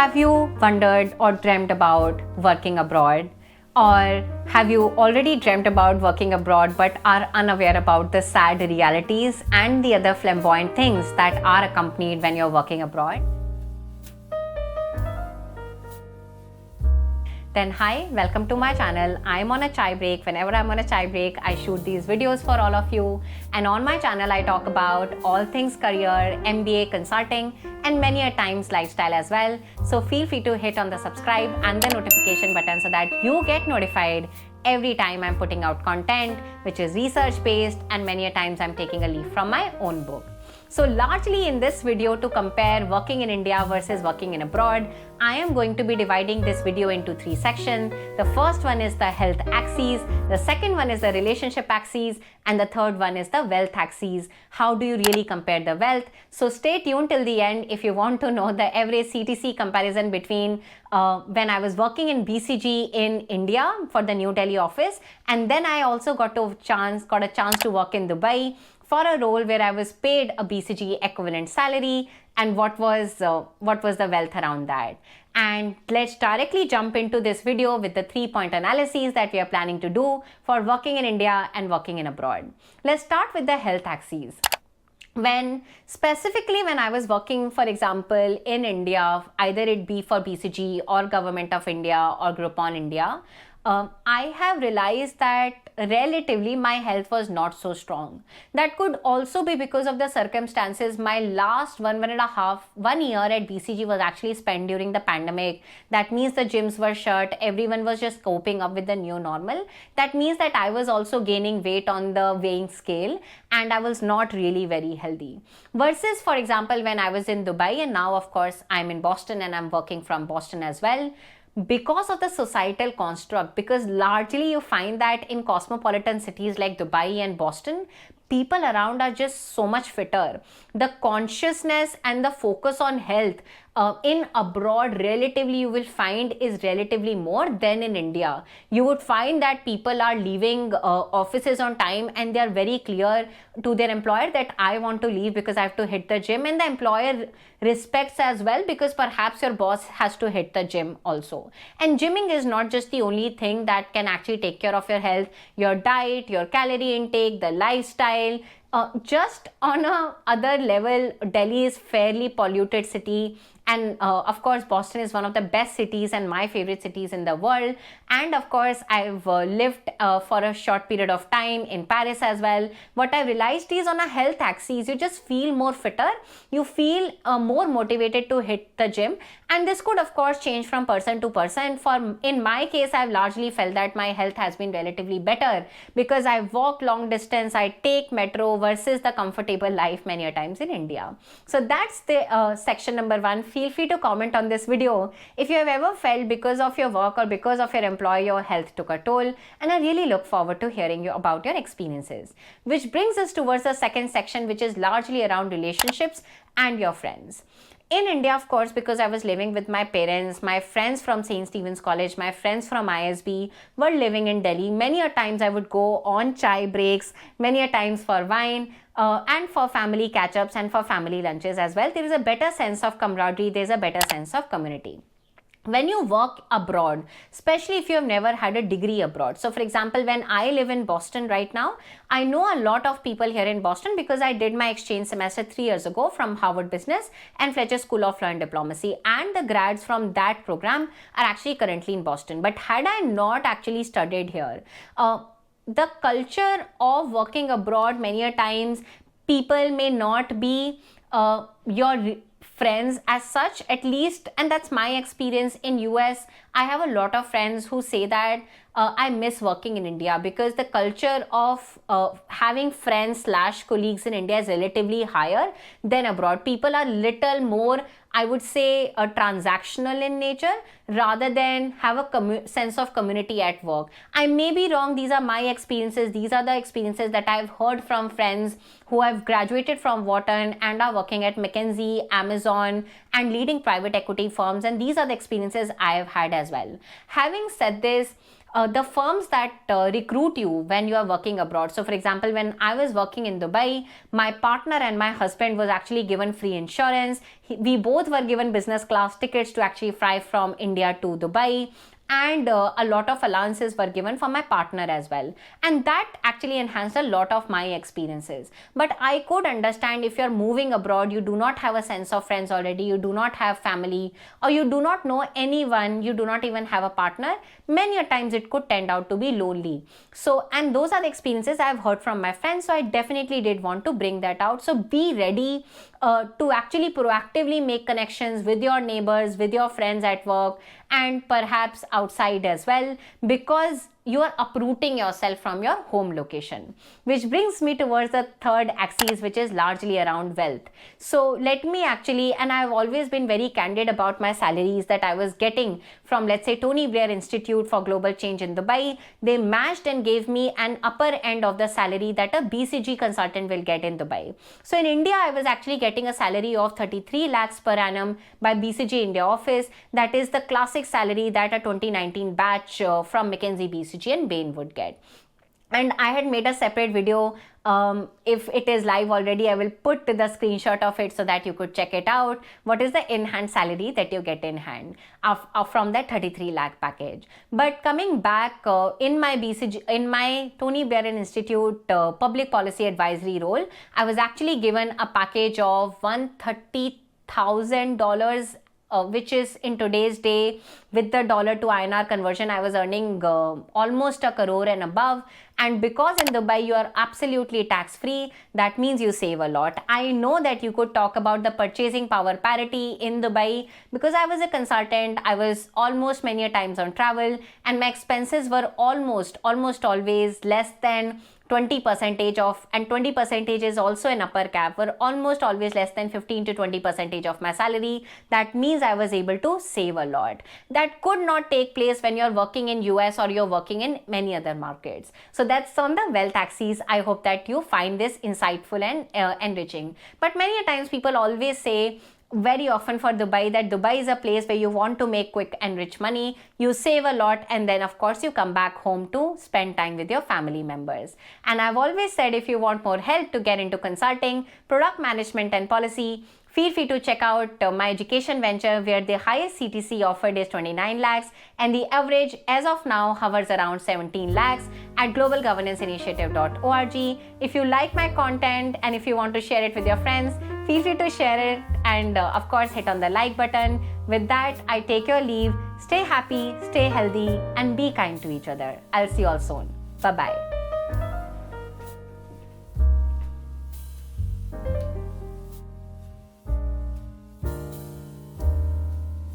Have you wondered or dreamt about working abroad? Or have you already dreamt about working abroad but are unaware about the sad realities and the other flamboyant things that are accompanied when you're working abroad? Then hi, welcome to my channel. I'm on a chai break. Whenever I'm on a chai break, I shoot these videos for all of you. And on my channel, I talk about all things career, MBA, consulting, and many a times lifestyle as well. So feel free to hit on the subscribe and the notification button so that you get notified every time I'm putting out content, which is research based, and many a times I'm taking a leaf from my own book. So largely in this video, to compare working in India versus working in abroad, I am going to be dividing this video into three sections. The first one is the health axis, the second one is the relationship axis, and the third one is the wealth axis. How do you really compare the wealth? So stay tuned till the end if you want to know the average CTC comparison between when I was working in BCG in India for the New Delhi office, and then I also got a chance to work in Dubai for a role where I was paid a BCG equivalent salary, and what was the wealth around that. And let's directly jump into this video with the 3-point analyses that we are planning to do for working in India and working in abroad. Let's start with the health axis. Specifically when I was working, for example, in India, either it be for BCG or Government of India or Groupon India, I have realized that relatively my health was not so strong. That could also be because of the circumstances. My last one year at BCG was actually spent during the pandemic. That means the gyms were shut. Everyone was just coping up with the new normal. That means that I was also gaining weight on the weighing scale and I was not really very healthy. Versus, for example, when I was in Dubai, and now of course I'm in Boston and I'm working from Boston as well. Because of the societal construct, because largely you find that in cosmopolitan cities like Dubai and Boston, people around are just so much fitter. The consciousness and the focus on health in abroad relatively you will find is relatively more than in India. You would find that people are leaving offices on time and they are very clear to their employer that I want to leave because I have to hit the gym, and the employer respects as well because perhaps your boss has to hit the gym also. And gymming is not just the only thing that can actually take care of your health. Your diet, your calorie intake, the lifestyle, just on a other level, Delhi is fairly polluted city. And of course, Boston is one of the best cities and my favorite cities in the world. And of course, I've lived for a short period of time in Paris as well. What I realized is on a health axis, you just feel more fitter. You feel more motivated to hit the gym. And this could, of course, change from person to person. In my case, I've largely felt that my health has been relatively better because I walk long distance, I take metro versus the comfortable life many a times in India. So that's the section number one. Feel free to comment on this video if you have ever felt because of your work or because of your employer, your health took a toll, and I really look forward to hearing about your experiences. Which brings us towards the second section, which is largely around relationships and your friends. In India, of course, because I was living with my parents, my friends from St. Stephen's College, my friends from ISB were living in Delhi. Many a times I would go on chai breaks, many a times for wine, and for family catch-ups and for family lunches as well. There is a better sense of camaraderie, there is a better sense of community. When you work abroad, especially if you have never had a degree abroad. So for example, when I live in Boston right now, I know a lot of people here in Boston because I did my exchange semester 3 years ago from Harvard Business and Fletcher School of Law and Diplomacy, and the grads from that program are actually currently in Boston. But had I not actually studied here, the culture of working abroad, many a times people may not be your friends as such, at least, and that's my experience in US. I have a lot of friends who say that I miss working in India because the culture of having friends / colleagues in India is relatively higher than abroad. People are little more, I would say, transactional in nature rather than have a sense of community at work. I may be wrong. These are my experiences. These are the experiences that I've heard from friends who have graduated from Wharton and are working at Mckinsey, Amazon, and leading private equity firms. And these are the experiences I have had as well. Having said this, the firms that recruit you when you are working abroad. So for example, when I was working in Dubai, my partner and my husband was actually given free insurance. We both were given business class tickets to actually fly from India to Dubai, and a lot of allowances were given for my partner as well, and that actually enhanced a lot of my experiences. But I could understand, if you're moving abroad, you do not have a sense of friends already, you do not have family, or you do not know anyone, you do not even have a partner, many a times it could tend out to be lonely. So, and those are the experiences I've heard from my friends, so I definitely did want to bring that out. So be ready to actually proactively make connections with your neighbors, with your friends at work, and perhaps outside as well, because you are uprooting yourself from your home location. Which brings me towards the third axis, which is largely around wealth. So let me actually, and I've always been very candid about my salaries that I was getting from, let's say, Tony Blair Institute for Global Change in Dubai. They matched and gave me an upper end of the salary that a BCG consultant will get in Dubai. So in India, I was actually getting a salary of 33 lakhs per annum by BCG India office. That is the classic salary that a 2019 batch from Mckinsey, BCG and Bain would get. And I had made a separate video. If it is live already, I will put the screenshot of it so that you could check it out. What is the in-hand salary that you get in hand from that 33 lakh package? But coming back, in my BCG, in my Tony Blair Institute public policy advisory role, I was actually given a package of $130,000, which is in today's day, with the dollar to INR conversion, I was earning almost a crore and above. And because in Dubai you are absolutely tax free, that means you save a lot. I know that you could talk about the purchasing power parity in Dubai, because I was a consultant, I was almost many a times on travel, and my expenses were almost always less than 20% of, and 20% is also an upper cap, were almost always less than 15 to 20% of my salary. That means I was able to save a lot. That could not take place when you're working in US or you're working in many other markets. So that's on the wealth axis. I hope that you find this insightful and enriching. But many a times people always say, very often for Dubai, that Dubai is a place where you want to make quick and rich money, you save a lot, and then of course you come back home to spend time with your family members. And I've always said, if you want more help to get into consulting, product management and policy, feel free to check out my education venture, where the highest CTC offered is 29 lakhs and the average as of now hovers around 17 lakhs at globalgovernanceinitiative.org. If you like my content and if you want to share it with your friends, feel free to share it, and of course hit on the like button. With that, I take your leave. Stay happy, stay healthy, and be kind to each other. I'll see you all soon. Bye-bye.